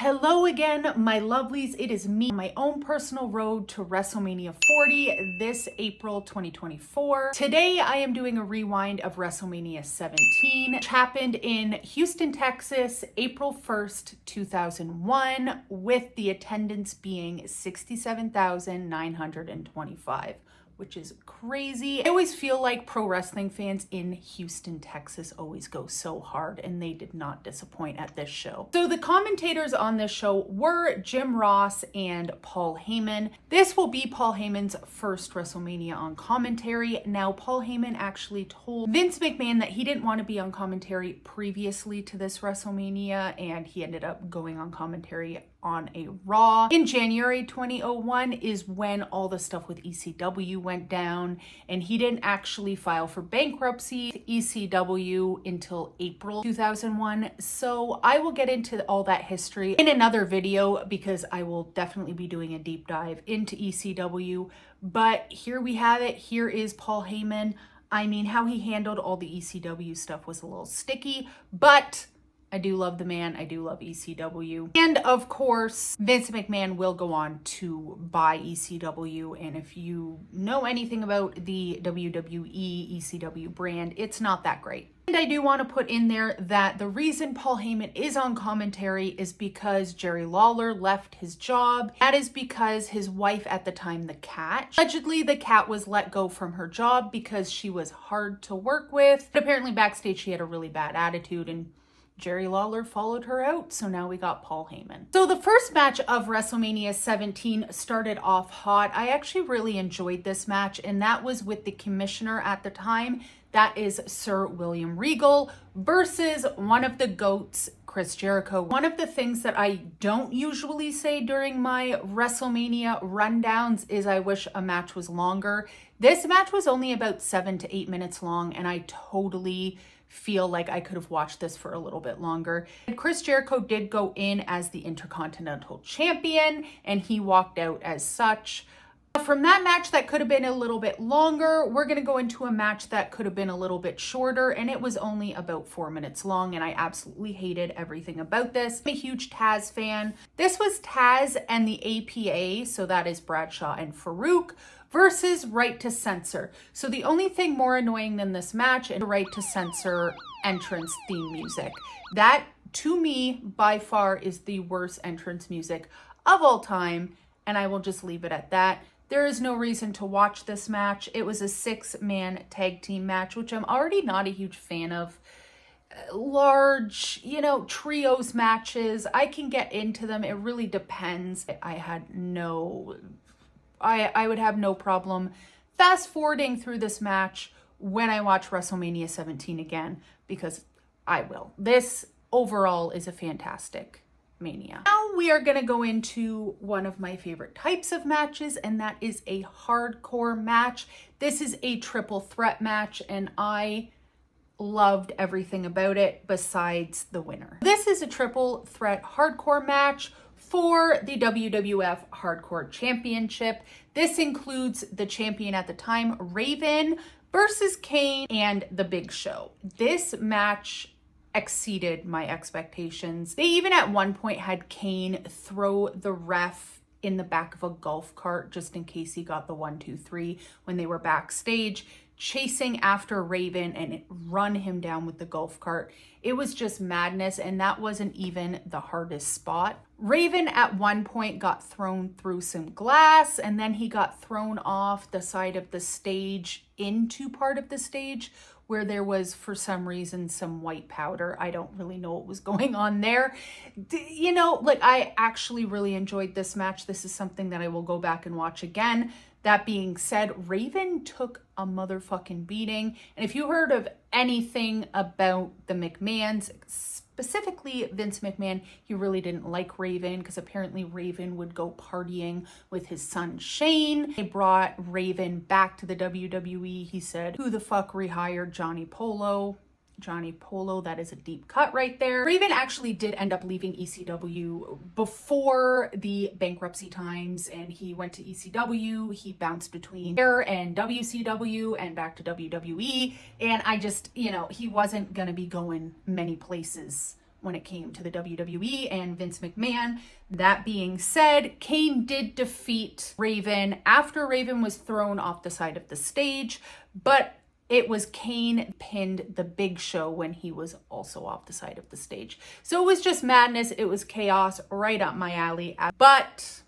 Hello again, my lovelies. It is me, my own personal road to WrestleMania 40 this April 2024. Today, I am doing a rewind of WrestleMania 17, which happened in Houston, Texas, April 1st, 2001, with the attendance being 67,925. Which is crazy. I always feel like pro wrestling fans in Houston, Texas always go so hard, and they did not disappoint at this show. So the commentators on this show were Jim Ross and Paul Heyman. This will be Paul Heyman's first WrestleMania on commentary. Now, Paul Heyman actually told Vince McMahon that he didn't want to be on commentary previously to this WrestleMania, and he ended up going on commentary on a Raw. In January 2001 is when all the stuff with ECW went down, and he didn't actually file for bankruptcy ECW until April 2001. So I will get into all that history in another video because I will definitely be doing a deep dive into ECW. But here we have it. Here is Paul Heyman. I mean, how he handled all the ECW stuff was a little sticky, but I do love the man. I do love ECW. And of course, Vince McMahon will go on to buy ECW. And if you know anything about the WWE ECW brand, it's not that great. And I do want to put in there that the reason Paul Heyman is on commentary is because Jerry Lawler left his job. That is because his wife at the time, the Cat, allegedly the Cat was let go from her job because she was hard to work with. But apparently backstage she had a really bad attitude, and Jerry Lawler followed her out, so now we got Paul Heyman. So the first match of WrestleMania 17 started off hot. I actually really enjoyed this match, and that was with the commissioner at the time. That is Sir William Regal versus one of the GOATs, Chris Jericho. One of the things that I don't usually say during my WrestleMania rundowns is I wish a match was longer. This match was only about 7 to 8 minutes long, and I totally feel like I could have watched this for a little bit longer. And Chris Jericho did go in as the Intercontinental Champion, and he walked out as such. From that match that could have been a little bit longer, we're going to go into a match that could have been a little bit shorter, and it was only about 4 minutes long, and I absolutely hated everything about this. I'm a huge Taz fan. This was Taz and the APA, so that is Bradshaw and Farouk, versus Right to Censor. So the only thing more annoying than this match is the Right to Censor entrance theme music. That, to me, by far is the worst entrance music of all time, and I will just leave it at that. There is no reason to watch this match. It was a 6-man tag team match, which I'm already not a huge fan of. Large, trios matches, I can get into them. It really depends. I would have no problem fast forwarding through this match when I watch WrestleMania 17 again, because I will. This overall is a fantastic Mania. Now we are going to go into one of my favorite types of matches, and that is a hardcore match. This is a triple threat match, and I loved everything about it besides the winner. This is a triple threat hardcore match for the WWF Hardcore Championship. This includes the champion at the time, Raven, versus Kane and The Big Show. This match exceeded my expectations. They even at one point had Kane throw the ref in the back of a golf cart just in case he got the 1, 2, 3 when they were backstage, chasing after Raven and run him down with the golf cart. It was just madness, and that wasn't even the hardest spot. Raven at one point got thrown through some glass, and then he got thrown off the side of the stage into part of the stage where there was, for some reason, some white powder. I don't really know what was going on there. I actually really enjoyed this match. This is something that I will go back and watch again. That being said, Raven took a motherfucking beating. And if you heard of anything about the McMahons, specifically Vince McMahon, he really didn't like Raven because apparently Raven would go partying with his son Shane. They brought Raven back to the WWE. He said, "Who the fuck rehired Johnny Polo?" Johnny Polo, that is a deep cut right there. Raven actually did end up leaving ECW before the bankruptcy times, and he went to ECW. He bounced between there and WCW and back to WWE, and I just, he wasn't gonna be going many places when it came to the WWE and Vince McMahon. That being said, Kane did defeat Raven after Raven was thrown off the side of the stage, but it was Kane pinned the Big Show when he was also off the side of the stage. So it was just madness. It was chaos, right up my alley. But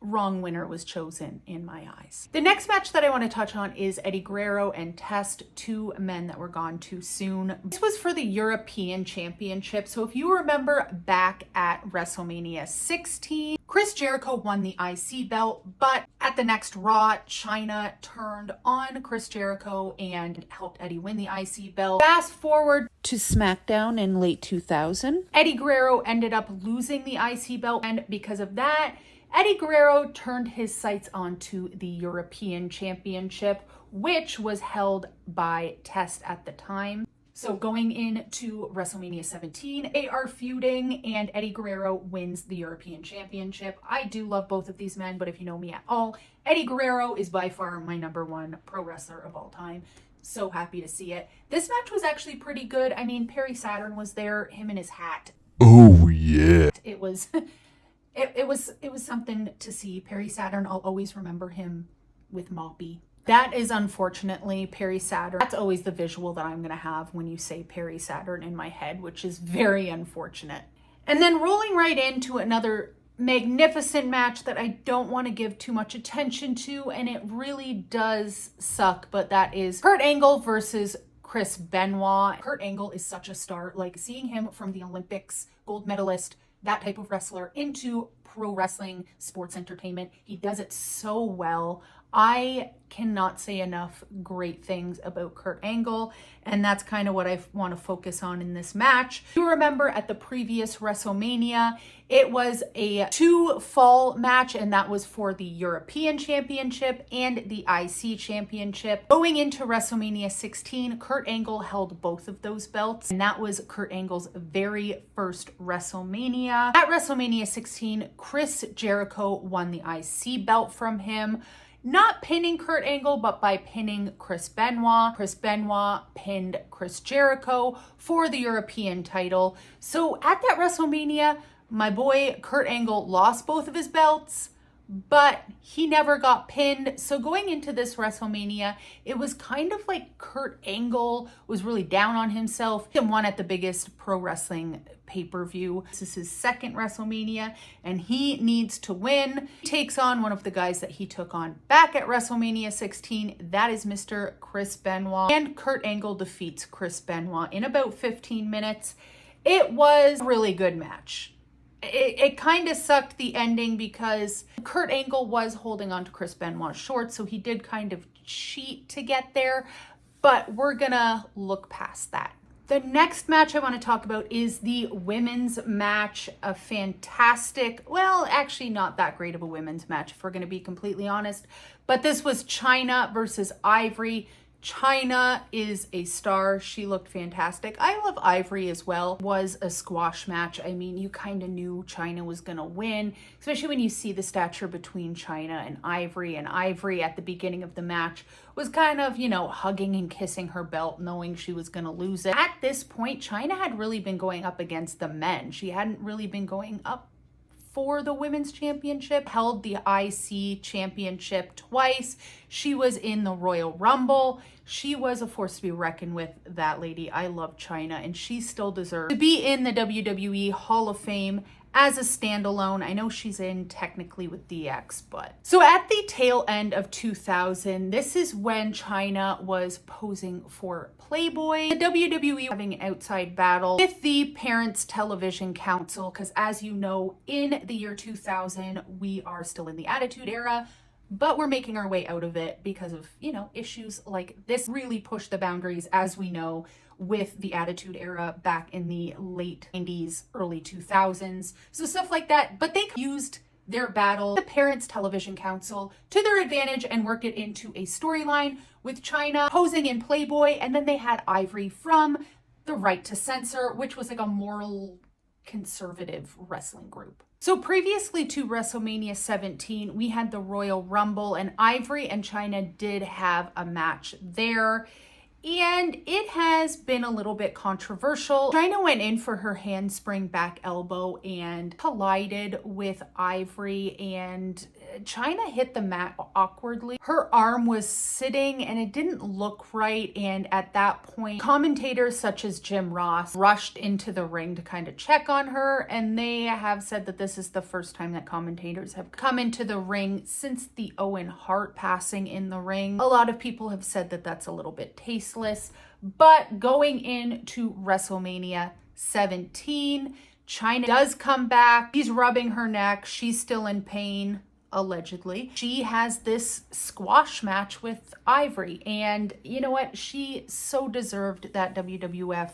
wrong winner was chosen in my eyes. The next match that I want to touch on is Eddie Guerrero and Test, two men that were gone too soon. This was for the European Championship. So if you remember back at WrestleMania 16, Chris Jericho won the IC belt, but at the next Raw, China turned on Chris Jericho and helped Eddie win the IC belt. Fast forward to SmackDown in late 2000. Eddie Guerrero ended up losing the IC belt, and because of that, Eddie Guerrero turned his sights onto the European Championship, which was held by Test at the time. So going into WrestleMania 17, they are feuding and Eddie Guerrero wins the European Championship. I do love both of these men, but if you know me at all, Eddie Guerrero is by far my #1 pro wrestler of all time. So happy to see it. This match was actually pretty good. I mean, Perry Saturn was there, him and his hat. Oh yeah. It was... It was something to see. Perry Saturn, I'll always remember him with Moppy. That is unfortunately Perry Saturn. That's always the visual that I'm going to have when you say Perry Saturn in my head, which is very unfortunate. And then rolling right into another magnificent match that I don't want to give too much attention to, and it really does suck, but that is Kurt Angle versus Chris Benoit. Kurt Angle is such a star. Like, seeing him from the Olympics, gold medalist, that type of wrestler, into pro wrestling, sports entertainment. He does it so well. I cannot say enough great things about Kurt Angle, and that's kind of what I want to focus on in this match. You remember at the previous WrestleMania, it was a 2-fall match, and that was for the European Championship and the IC Championship. Going into WrestleMania 16, Kurt Angle held both of those belts, and that was Kurt Angle's very first WrestleMania. At WrestleMania 16, Chris Jericho won the IC belt from him. Not pinning Kurt Angle, but by pinning Chris Benoit. Chris Benoit pinned Chris Jericho for the European title. So at that WrestleMania, my boy Kurt Angle lost both of his belts, but he never got pinned. So going into this WrestleMania, it was kind of like Kurt Angle was really down on himself. He won at the biggest pro wrestling pay-per-view. This is his second WrestleMania, and he needs to win. He takes on one of the guys that he took on back at WrestleMania 16. That is Mr. Chris Benoit. And Kurt Angle defeats Chris Benoit in about 15 minutes. It was a really good match. It kind of sucked, the ending, because Kurt Angle was holding on to Chris Benoit's short, so he did kind of cheat to get there, but we're gonna look past that. The next match I want to talk about is the women's match. A fantastic, well, actually not that great of a women's match, if we're going to be completely honest, but this was Chyna versus Ivory. Chyna is a star. She looked fantastic. I love Ivory as well. It was a squash match. I mean, you kind of knew Chyna was going to win, especially when you see the stature between Chyna and Ivory. And Ivory at the beginning of the match was kind of, you know, hugging and kissing her belt, knowing she was going to lose it. At this point, Chyna had really been going up against the men. She hadn't really been going up for the women's championship. Held the IC championship twice. She was in the Royal Rumble. She was a force to be reckoned with, that lady. I love Chyna, and she still deserves to be in the WWE Hall of Fame as a standalone. I know she's in technically with DX, but... So at the tail end of 2000, this is when Chyna was posing for Playboy. The WWE having an outside battle with the Parents Television Council, because as you know, in the year 2000, we are still in the Attitude Era, but we're making our way out of it because of, you know, issues like this really pushed the boundaries, as we know, with the Attitude Era back in the late 90s, early 2000s. So stuff like that. But they used their battle, the Parents Television Council, to their advantage and worked it into a storyline with Chyna posing in Playboy. And then they had Ivory from the Right to Censor, which was like a moral conservative wrestling group. So previously to WrestleMania 17, we had the Royal Rumble, and Ivory and Chyna did have a match there. And it has been a little bit controversial. Chyna went in for her handspring back elbow and collided with Ivory, and Chyna hit the mat awkwardly. Her arm was sitting and it didn't look right, and at that point, commentators such as Jim Ross rushed into the ring to kind of check on her, and they have said that this is the first time that commentators have come into the ring since the Owen Hart passing in the ring. A lot of people have said that that's a little bit tasteless, but going into WrestleMania 17, Chyna does come back. She's rubbing her neck. She's still in pain, allegedly. She has this squash match with Ivory, and you know what? She so deserved that WWF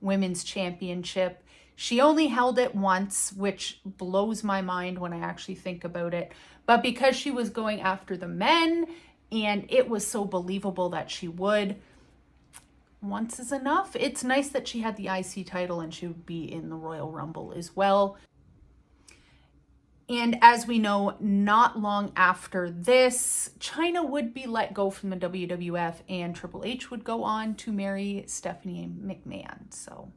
Women's Championship. She only held it once, which blows my mind when I actually think about it. But because she was going after the men, and it was so believable that she would, once is enough. It's nice that she had the IC title and she would be in the Royal Rumble as well. And as we know, not long after this, Chyna would be let go from the WWF and Triple H would go on to marry Stephanie McMahon. So,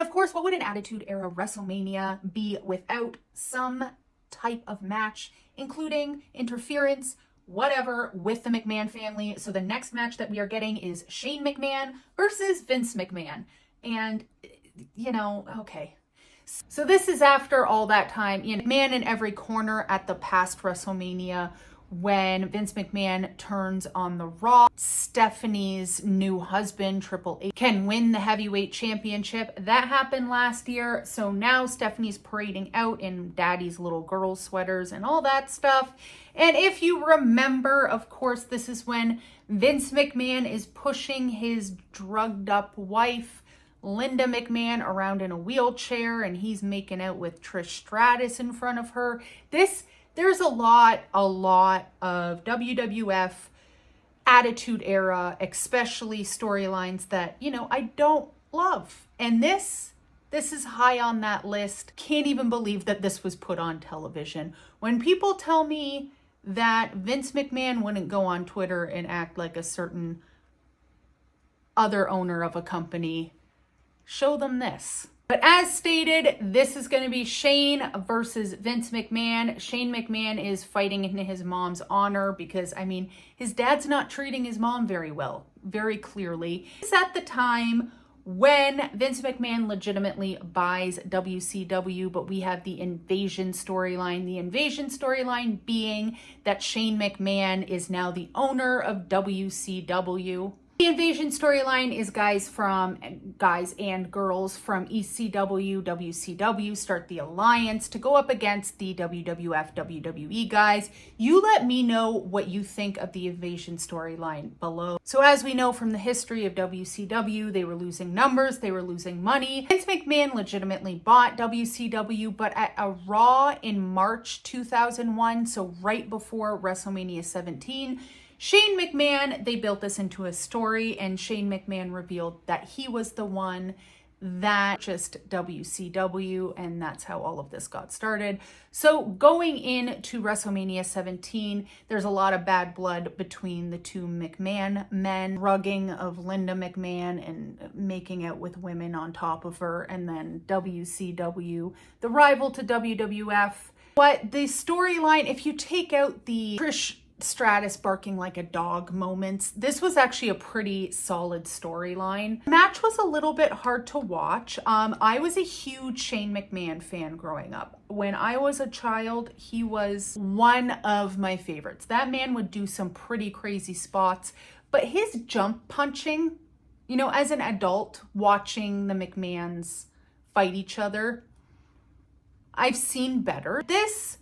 of course, what would an Attitude Era WrestleMania be without some type of match, including interference, whatever, with the McMahon family? So the next match that we are getting is Shane McMahon versus Vince McMahon. And, you know, okay. So this is after all that time, you know, McMahon in every corner at the past WrestleMania when Vince McMahon turns on the Raw. Stephanie's new husband, Triple H, can win the heavyweight championship. That happened last year. So now Stephanie's parading out in daddy's little girl sweaters and all that stuff. And if you remember, of course, this is when Vince McMahon is pushing his drugged up wife, Linda McMahon, around in a wheelchair, and he's making out with Trish Stratus in front of her. There's a lot of WWF Attitude Era, especially storylines that, you know, I don't love. And this is high on that list. Can't even believe that this was put on television. When people tell me that Vince McMahon wouldn't go on Twitter and act like a certain other owner of a company, show them this. But as stated, this is going to be Shane versus Vince McMahon. Shane McMahon is fighting in his mom's honor because, I mean, his dad's not treating his mom very well, very clearly. It's at the time when Vince McMahon legitimately buys WCW, but we have the invasion storyline. The invasion storyline being that Shane McMahon is now the owner of WCW. The invasion storyline is guys and girls from ECW, WCW start the alliance to go up against the WWF, WWE guys. You let me know what you think of the invasion storyline below. So as we know from the history of WCW, they were losing numbers, they were losing money. Vince McMahon legitimately bought WCW, but at a Raw in March 2001, so right before WrestleMania 17, Shane McMahon, they built this into a story, and Shane McMahon revealed that he was the one that purchased WCW, and that's how all of this got started. So going into WrestleMania 17, there's a lot of bad blood between the two McMahon men, drugging of Linda McMahon and making out with women on top of her, and then WCW, the rival to WWF. But the storyline, if you take out the Trish Stratus barking like a dog moments, this was actually a pretty solid storyline. The match was a little bit hard to watch. I was a huge Shane McMahon fan growing up. When I was a child, he was one of my favorites. That man would do some pretty crazy spots, but his jump punching, you know, as an adult watching the McMahons fight each other, I've seen better. This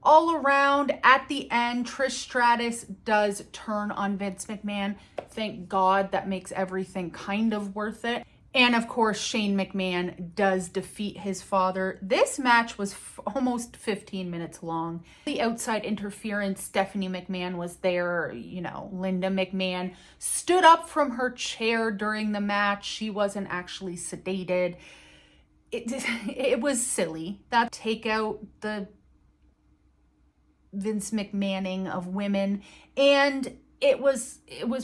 all around, at the end, Trish Stratus does turn on Vince McMahon. Thank God, that makes everything kind of worth it. And of course, Shane McMahon does defeat his father. This match was almost 15 minutes long. The outside interference, Stephanie McMahon was there. You know, Linda McMahon stood up from her chair during the match. She wasn't actually sedated. It was silly. That take out the Vince McMahoning of women, and it was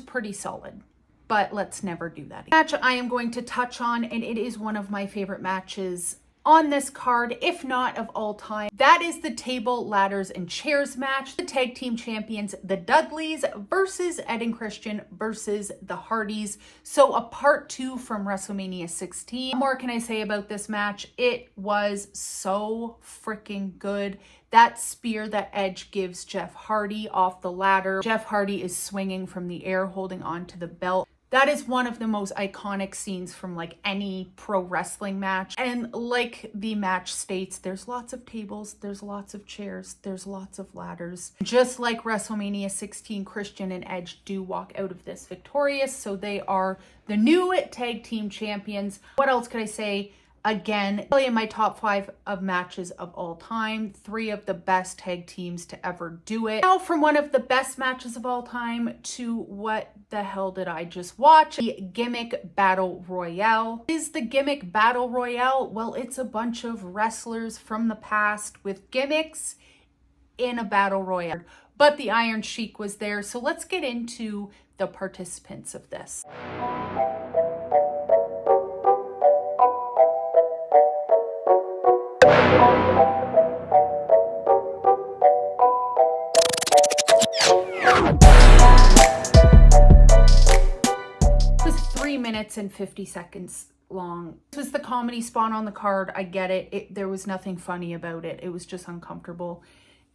pretty solid. but let's never do that. Match I am going to touch on, and it is one of my favorite matches on this card, if not of all time. That is the table, ladders, and chairs match. The tag team champions, the Dudleys versus Ed and Christian versus the Hardys. So a part 2 from WrestleMania 16. What more can I say about this match? It was so freaking good. That spear that Edge gives Jeff Hardy off the ladder. Jeff Hardy is swinging from the air, holding onto the belt. That is one of the most iconic scenes from like any pro wrestling match. And like the match states, there's lots of tables, there's lots of chairs, there's lots of ladders. Just like WrestleMania 16, Christian and Edge do walk out of this victorious. So they are the new tag team champions. What else could I say? Again, really in my top 5 of matches of all time, 3 of the best tag teams to ever do it. Now from one of the best matches of all time to what the hell did I just watch? The Gimmick Battle Royale. What is the Gimmick Battle Royale? Well, it's a bunch of wrestlers from the past with gimmicks in a battle royale. But the Iron Sheik was there, so let's get into the participants of this. Minutes and 50 seconds long. This was the comedy spot on the card. I get it. There was nothing funny about it. It was just uncomfortable.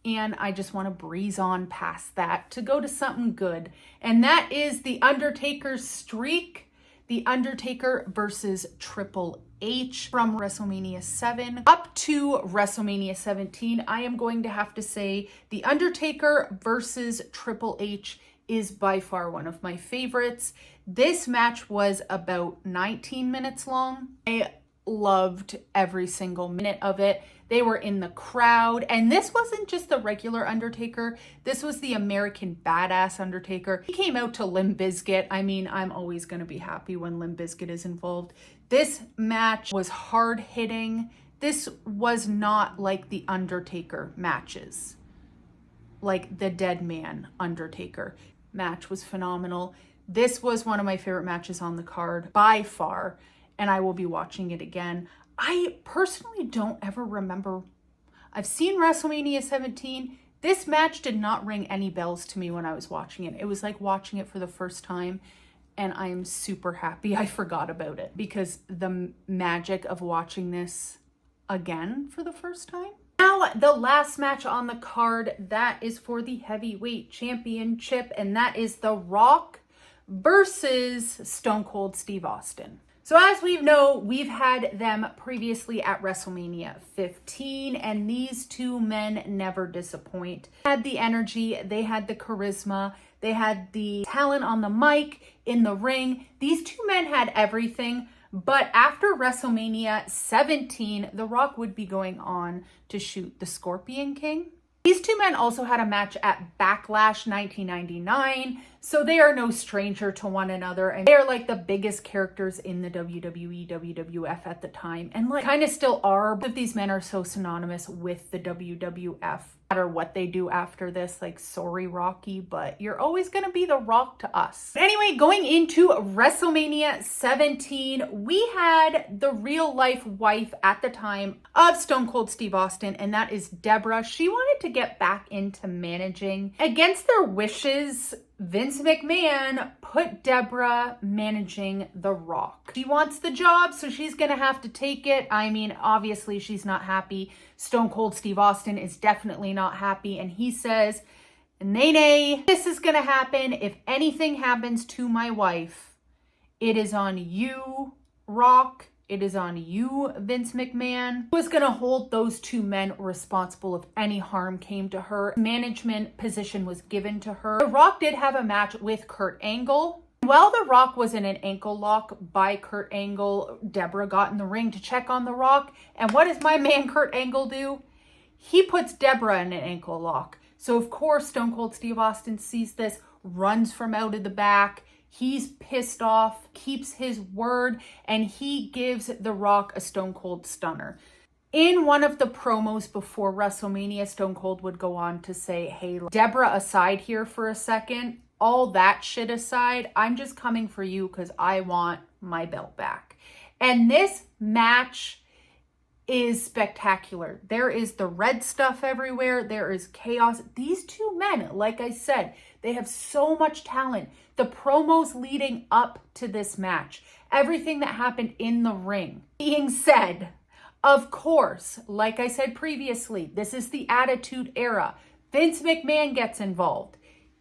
And I just want to breeze on past that to go to something good. And that is the Undertaker's streak. The Undertaker versus Triple H from WrestleMania 7 up to WrestleMania 17. I am going to have to say the Undertaker versus Triple H is by far one of my favorites. This match was about 19 minutes long. I loved every single minute of it. They were in the crowd, and this wasn't just the regular Undertaker. This was the American Badass Undertaker. He came out to Limp Bizkit. I mean, I'm always going to be happy when Limp Bizkit is involved. This match was hard hitting. This was not like the Undertaker matches, like the Dead Man Undertaker match was phenomenal. This was one of my favorite matches on the card by far, and I will be watching it again. I personally don't ever remember. I've seen WrestleMania 17. This match did not ring any bells to me when I was watching it. It was like watching it for the first time, and I am super happy I forgot about it because the magic of watching this again for the first time. Now, the last match on the card, that is for the Heavyweight Championship, and that is The Rock versus Stone Cold Steve Austin. So as we know, we've had them previously at WrestleMania 15, and these two men never disappoint. They had the energy, they had the charisma, they had the talent on the mic, in the ring. These two men had everything. But after WrestleMania 17, The Rock would be going on to shoot the Scorpion King. These two men also had a match at Backlash 1999, so they are no stranger to one another, and they are like the biggest characters in the WWE, WWF at the time, and like kind of still are. Both of these men are so synonymous with the WWF. No matter what they do after this, like, sorry Rocky, but you're always gonna be The Rock to us. But anyway, going into WrestleMania 17, we had the real life wife at the time of Stone Cold Steve Austin, and that is Deborah. She wanted to get back into managing. Against their wishes, Vince McMahon put Deborah managing The Rock. She wants the job, so she's gonna have to take it. I mean, obviously she's not happy. Stone Cold Steve Austin is definitely not happy, and he says, nay, this is gonna happen. If anything happens to my wife, it is on you, Rock. It is on you, Vince McMahon. Who is going to hold those two men responsible if any harm came to her. Management position was given to her. The Rock did have a match with Kurt Angle. While The Rock was in an ankle lock by Kurt Angle, Deborah got in the ring to check on The Rock. And what does my man Kurt Angle do? He puts Deborah in an ankle lock. So of course, Stone Cold Steve Austin sees this, runs from out of the back. He's pissed off, keeps his word, and he gives The Rock a Stone Cold Stunner. In one of the promos before WrestleMania, Stone Cold would go on to say, hey, Deborah aside here for a second. all that shit aside, I'm just coming for you because I want my belt back. And this match is spectacular. There is the red stuff everywhere. There is chaos. These two men, like I said, they have so much talent. The promos leading up to this match, everything that happened in the ring. Being said, of course, like I said previously, this is the Attitude Era. Vince McMahon gets involved.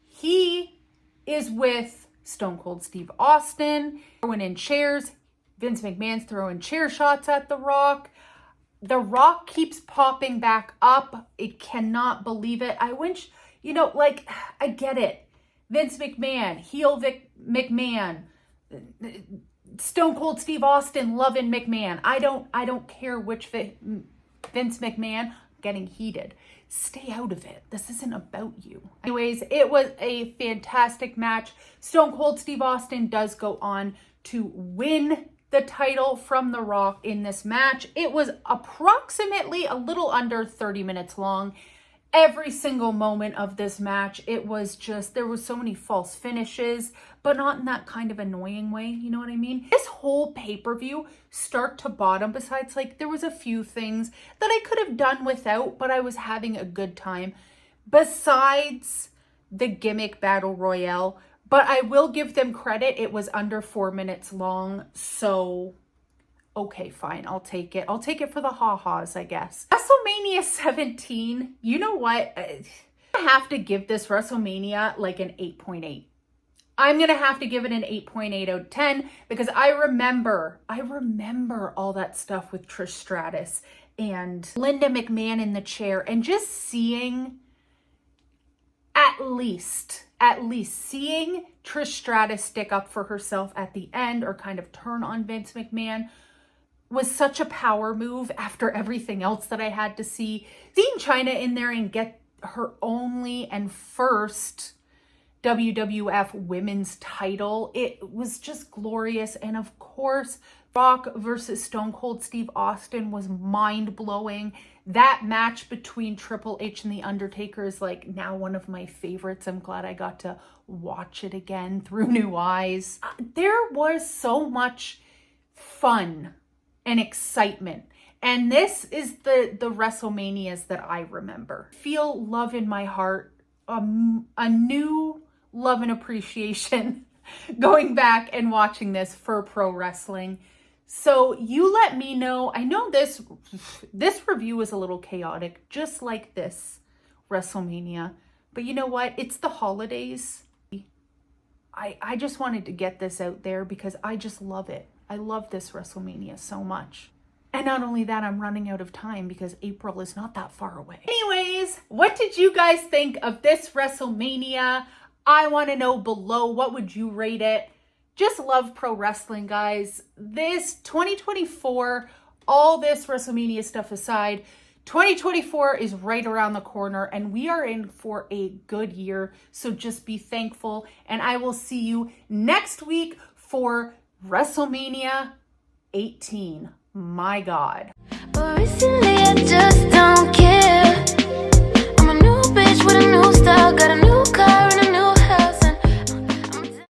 He is with Stone Cold Steve Austin, throwing in chairs. Vince McMahon's throwing chair shots at The Rock. The Rock keeps popping back up. It cannot believe it. I wish, you know, like, I get it. Vince McMahon, heel McMahon, Stone Cold Steve Austin loving McMahon. I don't care which Vince McMahon. Getting heated. Stay out of it. This isn't about you. Anyways, it was a fantastic match. Stone Cold Steve Austin does go on to win the title from The Rock in this match. It was approximately a little under 30 minutes long. Every single moment of this match, it was just, there was so many false finishes, but not in that kind of annoying way, you know what I mean? This whole pay-per-view, start to bottom, besides, like, there was a few things that I could have done without, but I was having a good time. Besides the gimmick battle royale, but I will give them credit, it was under 4 minutes long, so okay, fine, I'll take it. I'll take it for the ha-has, I guess. WrestleMania 17, you know what? I have to give this WrestleMania like an 8.8. I'm going to have to give it an 8.8 out of 10 because I remember all that stuff with Trish Stratus and Linda McMahon in the chair, and just seeing at least seeing Trish Stratus stick up for herself at the end or kind of turn on Vince McMahon was such a power move after everything else that I had to see. Seeing Chyna in there and get her only and first WWF women's title, it was just glorious. And of course, Rock versus Stone Cold Steve Austin was mind-blowing. That match between Triple H and The Undertaker is like now one of my favorites. I'm glad I got to watch it again through new eyes. There was so much fun and excitement. And this is the WrestleManias that I remember. Feel love in my heart, a new love and appreciation going back and watching this for pro wrestling. So you let me know. I know this review is a little chaotic, just like this WrestleMania. But you know what? It's the holidays. I just wanted to get this out there because I just love it. I love this WrestleMania so much. And not only that, I'm running out of time because April is not that far away. Anyways, what did you guys think of this WrestleMania? I want to know below. What would you rate it? Just love pro wrestling, guys. This 2024, all this WrestleMania stuff aside, 2024 is right around the corner and we are in for a good year. So just be thankful. And I will see you next week for WrestleMania 18. My God. But recently I just don't care.